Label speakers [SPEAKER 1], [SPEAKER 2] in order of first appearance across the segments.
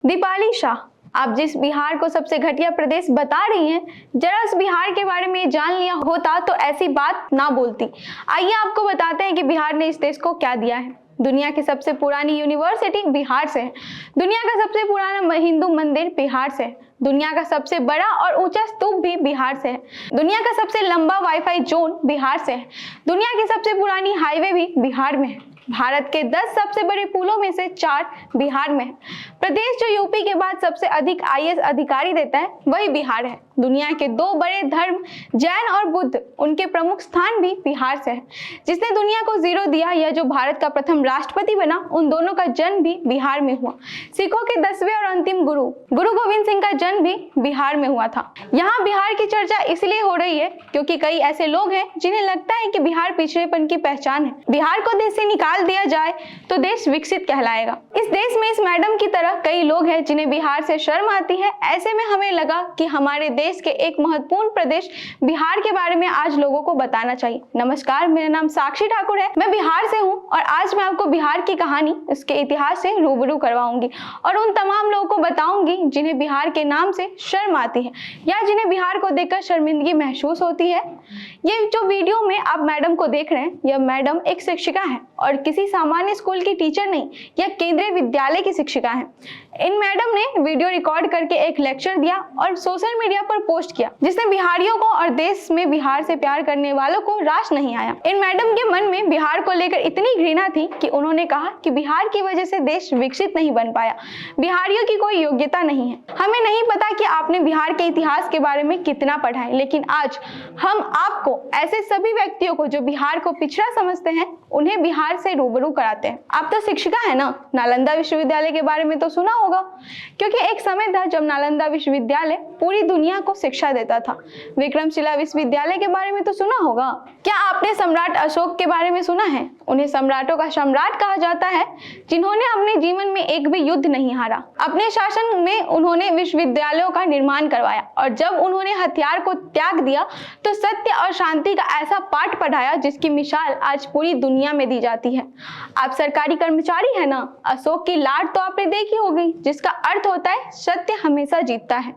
[SPEAKER 1] दीपाली शाह, आप जिस बिहार को सबसे घटिया प्रदेश बता रही हैं, जरा उस बिहार के बारे में जान लिया होता तो ऐसी बात ना बोलती। आइए आपको बताते हैं कि बिहार ने इस देश को क्या दिया है। दुनिया की सबसे पुरानी यूनिवर्सिटी बिहार से है। दुनिया का सबसे पुराना हिंदू मंदिर बिहार से है। दुनिया का सबसे बड़ा और ऊंचा स्तूप भी बिहार से है। दुनिया का सबसे लंबा वाईफाई जोन बिहार से है। दुनिया की सबसे पुरानी हाईवे भी बिहार में है। भारत के 10 सबसे बड़े पुलों में से 4 बिहार में है। प्रदेश जो यूपी के बाद सबसे अधिक आईएएस अधिकारी देता है वही बिहार है। दुनिया के 2 बड़े धर्म जैन और बुद्ध, उनके प्रमुख स्थान भी बिहार से है। जिसने दुनिया को जीरो दिया या जो भारत का प्रथम राष्ट्रपति बना, उन दोनों का जन्म भी बिहार में हुआ। सिखों के 10वें और अंतिम गुरु गोविंद सिंह का जन्म भी बिहार में हुआ था। यहाँ बिहार की चर्चा इसलिए हो रही है क्योंकि कई ऐसे लोग हैं जिन्हें लगता है कि बिहार पिछड़ेपन की पहचान है। बिहार को देश से निकाल दिया जाए तो देश विकसित कहलाएगा। इस देश में इस मैडम की तरह कई लोग हैं जिन्हें बिहार से शर्म आती है। ऐसे में हमें लगा कि हमारे देश के एक महत्वपूर्ण प्रदेश बिहार के बारे में आज लोगों को बताना चाहिए। नमस्कार, मेरा नाम साक्षी ठाकुर है, मैं बिहार से हूँ और आज मैं आपको बिहार की कहानी, उसके इतिहास से रूबरू करवाऊंगी और उन तमाम लोगों को बताऊंगी जिन्हें बिहार के नाम से शर्म आती है या जिन्हें बिहार को देखकर शर्मिंदगी महसूस होती है। ये जो वीडियो में आप मैडम को देख रहे हैं, यह मैडम एक शिक्षिका है और किसी सामान्य स्कूल की टीचर नहीं, यह केंद्रीय विद्यालय की शिक्षिका है। इन मैडम ने वीडियो रिकॉर्ड करके एक लेक्चर दिया और सोशल मीडिया पर पोस्ट किया, जिसने बिहारियों को और देश में बिहार से प्यार करने वालों को रास नहीं आया। इन मैडम के मन में बिहार को लेकर इतनी घृणा थी कि उन्होंने कहा कि बिहार की वजह से देश विकसित नहीं बन पाया, बिहारियों की कोई योग्यता नहीं है। हमें नहीं पता कि आपने बिहार के इतिहास के बारे में कितना पढ़ा है, लेकिन आज हम आपको ऐसे सभी व्यक्तियों को जो बिहार को पिछड़ा समझते हैं, उन्हें बिहार से रूबरू कराते हैं। आप तो शिक्षिका है ना, नालंदा विश्वविद्यालय के बारे में तो सुना होगा, क्योंकि एक समय था जब नालंदा विश्वविद्यालय पूरी दुनिया को शिक्षा देता था। विक्रमशिला विश्वविद्यालय के बारे में तो सुना होगा। क्या आपने सम्राट अशोक के बारे में सुना है? उन्हें सम्राटों का सम्राट कहा जाता है, जिन्होंने अपने जीवन में एक भी युद्ध नहीं हारा। अपने शासन में उन्होंने विश्वविद्यालयों का निर्माण करवाया और जब उन्होंने हथियार को त्याग दिया तो सत्य और शांति का ऐसा पाठ पढ़ाया जिसकी मिसाल आज पूरी दुनिया में दी जाती है। आप सरकारी कर्मचारी है ना, अशोक की लाट तो आपने देखी होगी, जिसका अर्थ होता है सत्य हमेशा जीतता है।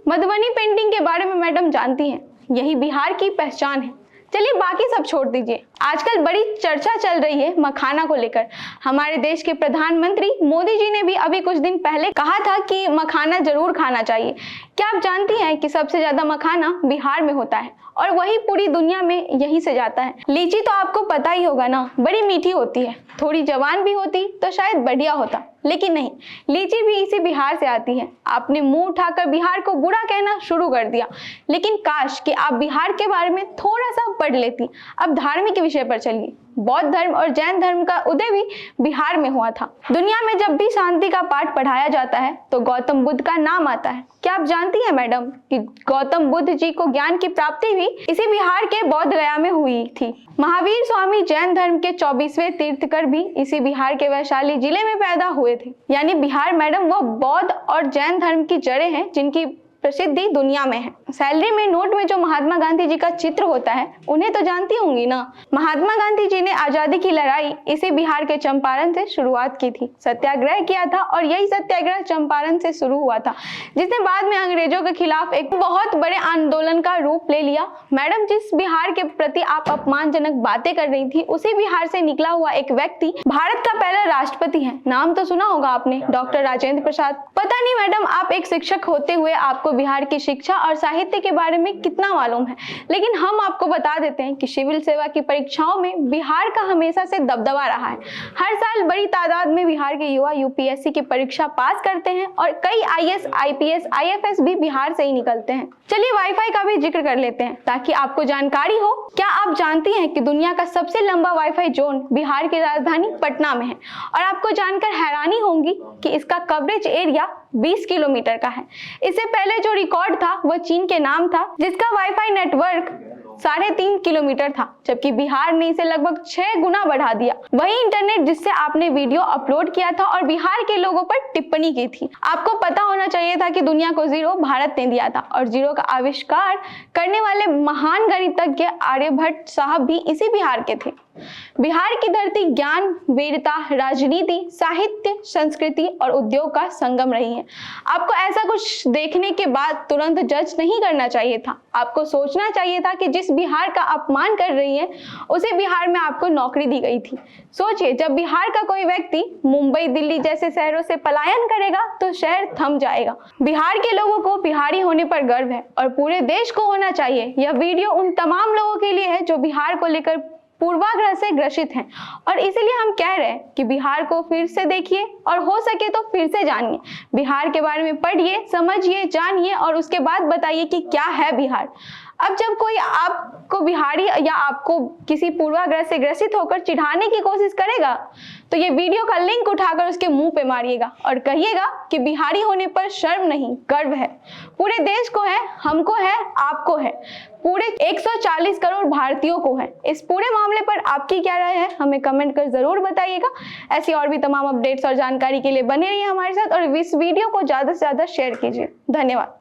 [SPEAKER 1] मधुबनी पेंटिंग के बारे में मैडम जानती हैं, यही बिहार की पहचान है। चलिए बाकी सब छोड़ दीजिए। आजकल बड़ी चर्चा चल रही है मखाना को लेकर। हमारे देश के प्रधानमंत्री मोदी जी ने भी अभी कुछ दिन पहले कहा था कि मखाना जरूर खाना चाहिए। क्या आप जानती हैं कि सबसे ज्यादा मखाना बिहार में होता है और वही पूरी दुनिया में यहीं से जाता है। लीची तो आपको पता ही होगा ना, बड़ी मीठी होती है। थोड़ी जवान भी होती तो शायद बढ़िया होता, लेकिन नहीं, लीची भी इसी बिहार से आती है। आपने मुंह उठाकर बिहार को बुरा कहना शुरू कर दिया, लेकिन काश कि आप बिहार के बारे में थोड़ा सा पढ़ लेती। अब धार्मिक विषय पर चलिए। बौद्ध धर्म और जैन धर्म का उदय भी बिहार में हुआ था। दुनिया में जब भी शांति का पाठ पढ़ाया जाता है तो गौतम बुद्ध का नाम आता है। क्या आप जानती हैं मैडम कि गौतम बुद्ध जी को ज्ञान की प्राप्ति भी इसी बिहार के बौद्ध गया में हुई थी। महावीर स्वामी जैन धर्म के 24वें तीर्थकर भी इसी बिहार के वैशाली जिले में पैदा हुए थे। यानी बिहार मैडम वो बौद्ध और जैन धर्म की जड़ें हैं जिनकी प्रसिद्धि दुनिया में है। सैलरी में नोट में जो महात्मा गांधी जी का चित्र होता है, उन्हें तो जानती होंगी ना। महात्मा गांधी जी ने आजादी की लड़ाई इसी बिहार के चंपारण से शुरुआत की थी। सत्याग्रह किया था और यही सत्याग्रह चंपारण से शुरू हुआ था, जिसने बाद में अंग्रेजों के खिलाफ एक बहुत बड़े आंदोलन का रूप ले लिया। मैडम, जिस बिहार के प्रति आप अपमानजनक बातें कर रही थी, उसी बिहार से निकला हुआ एक व्यक्ति भारत का पहला राष्ट्रपति है। नाम तो सुना होगा आपने, डॉक्टर राजेंद्र प्रसाद। पता नहीं मैडम, आप एक शिक्षक होते हुए आपको बिहार की शिक्षा और साहित्य के बारे में कितना मालूम है, लेकिन हम आपको बता देते हैं कि सिविल सेवा की परीक्षाओं में बिहार का हमेशा से दबदबा रहा है। हर साल बड़ी तादाद में बिहार के युवा यूपीएससी की परीक्षा पास करते हैं और कई आईएएस, आईपीएस, आईएफएस भी बिहार से ही निकलते हैं। चलिए वाईफाई का भी जिक्र कर लेते हैं ताकि आपको जानकारी हो। क्या आप जानती हैं कि दुनिया का सबसे लंबा वाईफाई जोन बिहार की राजधानी पटना में है और आपको जानकर हैरानी होगी कि इसका कवरेज एरिया 20 किलोमीटर का है। इससे पहले जो रिकॉर्ड था वह चीन के नाम था, जिसका वाईफाई नेटवर्क 3.5 किलोमीटर था, जबकि बिहार ने इसे लगभग 6 गुना बढ़ा दिया। वही इंटरनेट जिससे आपने वीडियो अपलोड किया था और बिहार के लोगों पर टिप्पणी की थी। आपको पता होना चाहिए था कि दुनिया को जीरो भारत ने दिया था और जीरो का आविष्कार करने वाले महान गणितज्ञ आर्यभट्ट साहब भी इसी बिहार के थे। बिहार की धरती ज्ञान, वीरता, राजनीति, साहित्य, संस्कृति और उद्योग का संगम रही है। आपको ऐसा कुछ देखने के बाद तुरंत जज नहीं करना चाहिए था। आपको सोचना चाहिए था कि जिस बिहार का अपमान कर रही है उसी बिहार में आपको नौकरी दी गई थी। सोचिए, जब बिहार का कोई व्यक्ति मुंबई, दिल्ली जैसे शहरों से पलायन करेगा तो शहर थम जाएगा। बिहार के लोगों को बिहारी होने पर गर्व है और पूरे देश को होना चाहिए। यह वीडियो उन तमाम लोगों के लिए है जो बिहार को लेकर पूर्वाग्रह से ग्रसित हैं और इसीलिए हम कह रहे हैं कि बिहार को फिर से देखिए और हो सके तो फिर से जानिए। बिहार के बारे में पढ़िए, समझिए, जानिए और उसके बाद बताइए कि क्या है बिहार। अब जब कोई आपको बिहारी या आपको किसी पूर्वाग्रह से ग्रसित होकर चिढ़ाने की कोशिश करेगा तो ये वीडियो का लिंक उठाकर उसके मुंह पे मारिएगा और कहिएगा कि बिहारी होने पर शर्म नहीं, गर्व है। पूरे देश को है, हमको है, आपको है, पूरे 140 करोड़ भारतीयों को है। इस पूरे मामले पर आपकी क्या राय है हमें कमेंट कर जरूर बताइएगा। ऐसी और भी तमाम अपडेट्स और जानकारी के लिए बने रहिए हमारे साथ और इस वीडियो को ज्यादा से ज्यादा शेयर कीजिए। धन्यवाद।